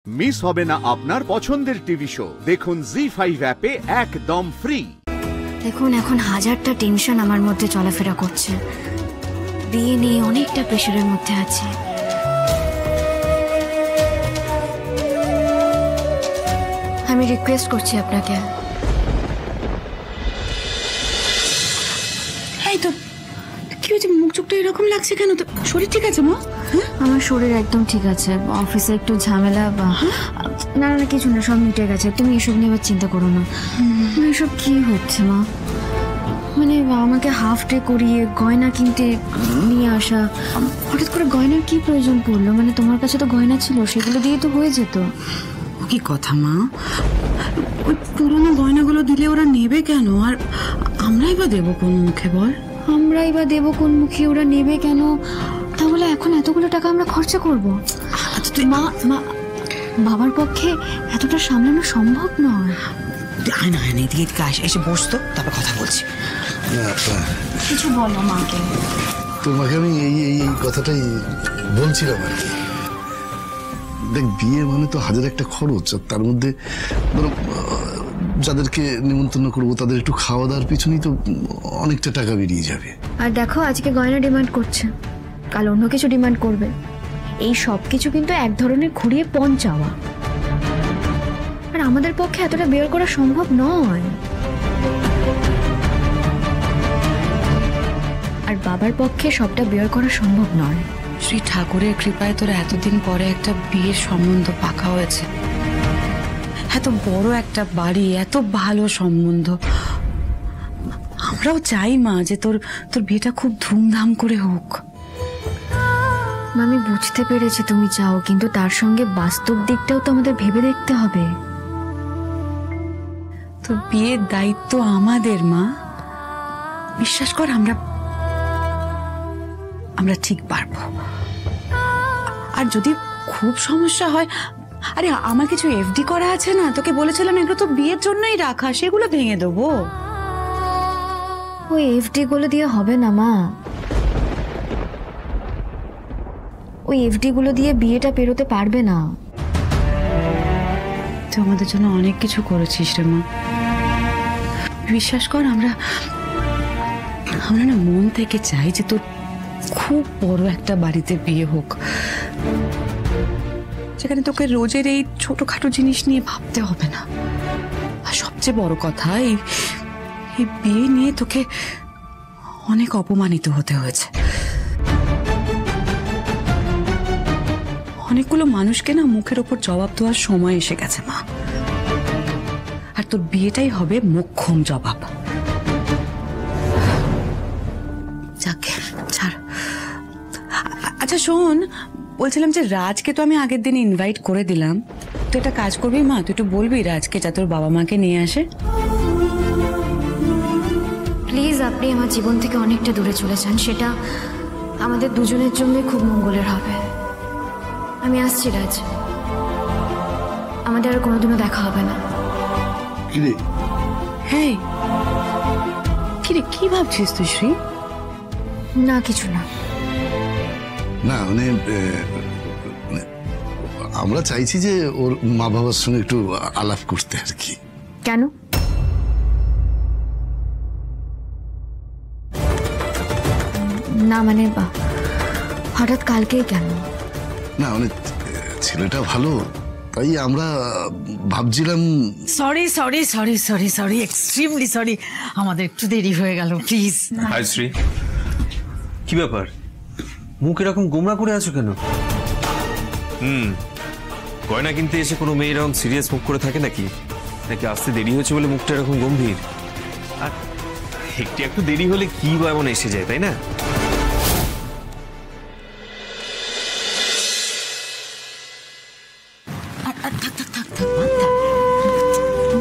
Miss হবে না আপনার পছন্দের টিভি শো। দেখুন জি5 অ্যাপে একদম ফ্রি। দেখুন এখন হাজারটা টেনশন আমার মধ্যে চলাফেরা করছে, বিয়ে নিয়ে অনেকটা প্রেশারের মধ্যে আছে। আমি রিকোয়েস্ট করছি আপনাকে। এই তো কি হয়েছে, মুখ চোখটা এরকম লাগছে কেন? তো শরীর ঠিক আছে মা? আমার শরীর একদম ঠিক আছে, অফিসে একটু ঝামেলা বা না না কিছু না, সব মিটে গেছে। তুমি এসব নিয়ে আবার চিন্তা করো না। এসব কি হচ্ছে মা? মানে আমাকে হাফ ডে করিয়ে গয়না কিনতে নিয়ে আসা, হঠাৎ করে গয়নার কি প্রয়োজন পড়লো? মানে তোমার কাছে তো গয়না ছিল, সেগুলো দিয়ে তো হয়ে যেত। কি কথা মা, ওই পুরোনো গয়নাগুলো দিলে ওরা নেবে কেন? আর আমরাই বা দেবো কোন মুখে বল? আমরাই বা দেবো কোন মুখে, ওরা নেবে কেন? তাহলে এখন এতগুলো টাকা আমরা খরচা করবো? মা মা বাবার পক্ষে এতটা সামলানো সম্ভব নয়। আয় না আয় না, এদিকে এদিকে এসে বসতো, তারপর কথা বলছি। কিছু বলো মাকে। তোমাকে আমি এই কথাটাই বলছিলাম আর কি। দেখ, বিয়ে মানে তো হাজার একটা খরচ, আর তার মধ্যে ধরো যাদেরকে নিমন্ত্রণ করবো তাদের একটু খাওয়া দাওয়ার পিছনেই তো অনেকটা টাকা বেরিয়ে যাবে। আর দেখো আজকে গয়না ডিমান্ড করছে, কাল অন্য কিছু ডিমান্ড করবে। এই সব কিছু কিন্তু এক ধরনের ঘুরিয়ে পণ চাওয়া, আর আমাদের পক্ষে এতটা বের করা সম্ভব নয়। আর বাবার পক্ষে সবটা বের করা সম্ভব নয়। শ্রী ঠাকুরের কৃপায় তোর এতদিন পরে একটা বিয়ের সম্বন্ধ পাকা হয়েছে, এত বড় একটা বাড়ি, এত ভালো সম্বন্ধ। আমরাও চাই মা যে তোর বিয়েটা খুব ধুমধাম করে হোক। আমি বুঝতে পেরেছি তুমি চাও, কিন্তু তার সঙ্গে বাস্তব দিকটাও তো আমাদের ভেবে দেখতে হবে। তোর বিয়ের দায়িত্ব আমাদের মা, বিশ্বাস কর আমরা ঠিক পারবো। আর যদি খুব সমস্যা হয়, আরে আমার কিছু এফডি করা আছে না, তোকে বলেছিলাম এগুলো তো বিয়ের জন্যই রাখা, সেগুলো ভেঙে দেবো। ওই এফডি গুলো দিয়ে হবে না মা, ওই এফডি গুলো দিয়ে বিয়েটা পেরোতে পারবে না। তুই আমাদের জন্য অনেক কিছু করেছিস রে মা, বিশ্বাস কর। আমরা না মন থেকে চাই যে তোর খুব বড় একটা বাড়িতে বিয়ে হোক, যেখানে তোকে রোজের এই ছোটখাটো জিনিস নিয়ে ভাবতে হবে না। আর সবচেয়ে বড় কথা, এই বিয়ে নিয়ে তোকে অনেক অপমানিত হতে হয়েছে। অনেকগুলো মানুষকে না মুখের ওপর জবাব দেওয়ার সময় এসে গেছে মা, আর তোর বিয়েটাই হবে মোক্ষম জবাব। যাকে ছাড়। আচ্ছা শোন, বলছিলাম যে রাজকে তো আমি আগের দিন ইনভাইট করে দিলাম, তুই একটা কাজ করবি মা, তুই একটু বলবি রাজকে যা তোর বাবা মাকে নিয়ে আসে। প্লিজ, আপনি আমার জীবন থেকে অনেকটা দূরে চলে যান, সেটা আমাদের দুজনের জন্য খুব মঙ্গলের হবে। আমি আসছি রাজ, আমাদের আর কোনোদিনও দেখা হবে না। কিরে? হ্যাঁ কিরে, কি ভাবছিস তুই শ্রী? না কিছু না। না মানে আমরা চাইছি যে ওর মা বাবার সঙ্গে একটু আলাপ করতে আর কি। কেন? না মানে হঠাৎ কালকেই কেন? না মানে ছেলেটা ভালো, তাই আমরা ভাবছিলাম। Sorry sorry sorry sorry sorry extremely sorry, আমাদের একটু দেরি হয়ে গেল, প্লিজ। হাই শ্রী, কি ব্যাপার, মুখ এরকম গোমরা করে আছো কেন? গয়না কিনতে এসে কোনো মেয়ে এরকম সিরিয়াস মুখ করে থাকে নাকি? নাকি আসতে দেরি হয়েছে বলে মুখটা এরকম গম্ভীর? আর একটু দেরি হলে কি বা এমন এসে যায়, তাই না?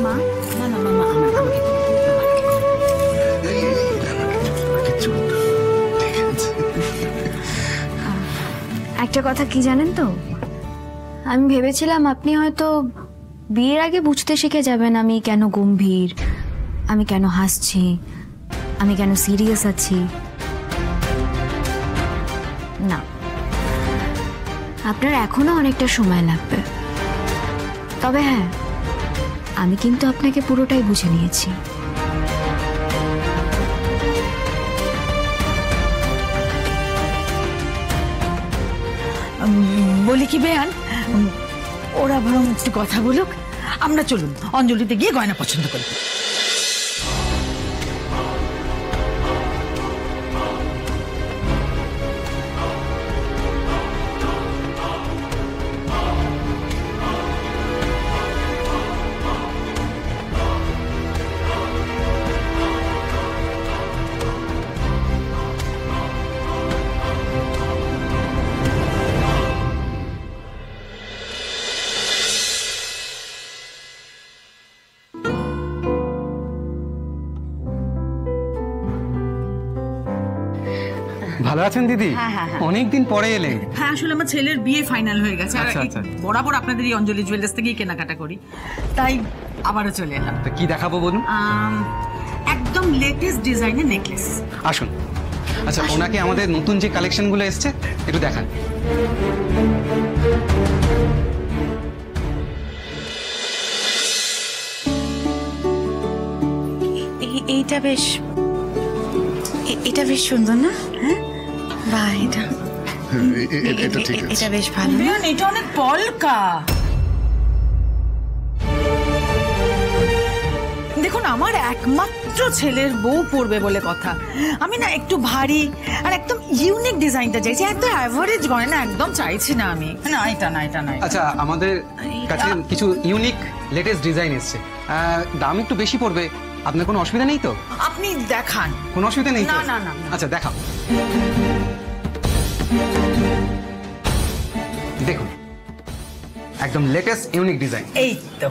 মা না না না, আমাকে একটা কথা কি জানেন তো, আমি ভেবেছিলাম আপনি হয়তো বিয়ের আগে বুঝতে শিখে যাবেন আমি কেন গম্ভীর, আমি কেন হাসছি, আমি কেন সিরিয়াস আছি। না, আপনার এখনো অনেকটা সময় লাগবে। তবে হ্যাঁ, আমি কিন্তু আপনাকে পুরোটাই বুঝে নিয়েছি। বলি কি বেয়ান, ওরা বরং একটু কথা বলুক, আমরা চলুন অঞ্জলিতে গিয়ে গয়না পছন্দ করি। ভালো আছেন দিদি? অনেকদিন পরে এলেন। হ্যাঁ, আসলে আমার ছেলের বিয়ে ফাইনাল হয়ে গেছে, আর বরাবর আপনাদের এই অঞ্জলি জুয়েলার্স থেকেই কেনাকাটা করি, তাই আবারও চলে এলাম। তো কি দেখাবো বলুন? একদম লেটেস্ট ডিজাইনের নেকলেস। আসুন। আচ্ছা, ওনাকে আমাদের নতুন যে কালেকশনগুলো এসছে একটু দেখান। এটা বেশ সুন্দর না? হ্যাঁ, বাহ, এটা ঠিক আছে। এটা বেশ ভালো। বেয়ান, এটা অনেক পলকা। দেখুন, আমার একমাত্র ছেলের বউ পড়বে বলে কথা, আমি না একটু ভারী আর একদম ইউনিক ডিজাইনটা চাইছি, এত অ্যাভারেজ গয়না একদম চাইছি না আমি। না, এটা না, এটা না। আচ্ছা, আমাদের কাছে কিছু ইউনিক লেটেস্ট ডিজাইন এসছে, দাম একটু বেশি পড়বে। আপনার কোনো অসুবিধা নেই তো? আপনি দেখান। কোনো অসুবিধা নেই তো? না, না, না। আচ্ছা, দেখাও। দেখুন, একদম লেটেস্ট ইউনিক ডিজাইন। এই তো।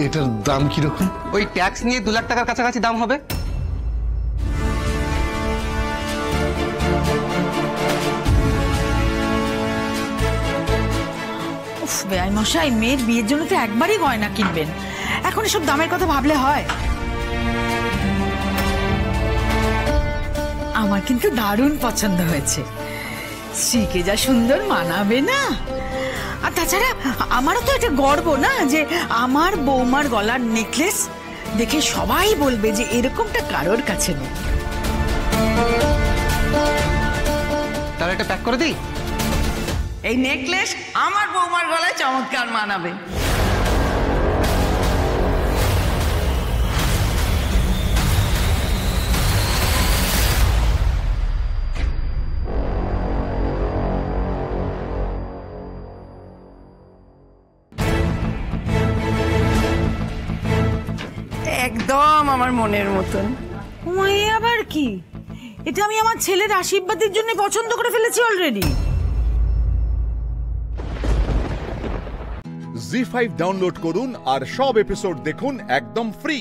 এটার দাম কিরকম? ওই ট্যাক্স নিয়ে 2 লাখ টাকার কাছাকাছি দাম হবে। উফ, বেয়াই মশাই, মেয়ের বিয়ের জন্য তো একবারই গয়না কিনবেন, এখন এসব দামের কথা ভাবলে হয়? আমার কিন্তু দারুণ পছন্দ হয়েছে, শ্রীকে যা সুন্দর মানাবে না। আর তাছাড়া আমারও তো এটা গর্ব না যে আমার বৌমার গলার নেকলেস দেখে সবাই বলবে যে এরকমটা কারোর কাছে নেই। তাহলে এটা প্যাক করে দিই। এই নেকলেস আমার বৌমার গলায় চমৎকার মানাবে। একদম আমার মনের মতন। ওই আবার কি? এটা আমি আমার ছেলের আশীর্বাদের জন্য পছন্দ করে ফেলেছি অলরেডি। জি5 ডাউনলোড করুন আর সব এপিসোড দেখুন একদম ফ্রি।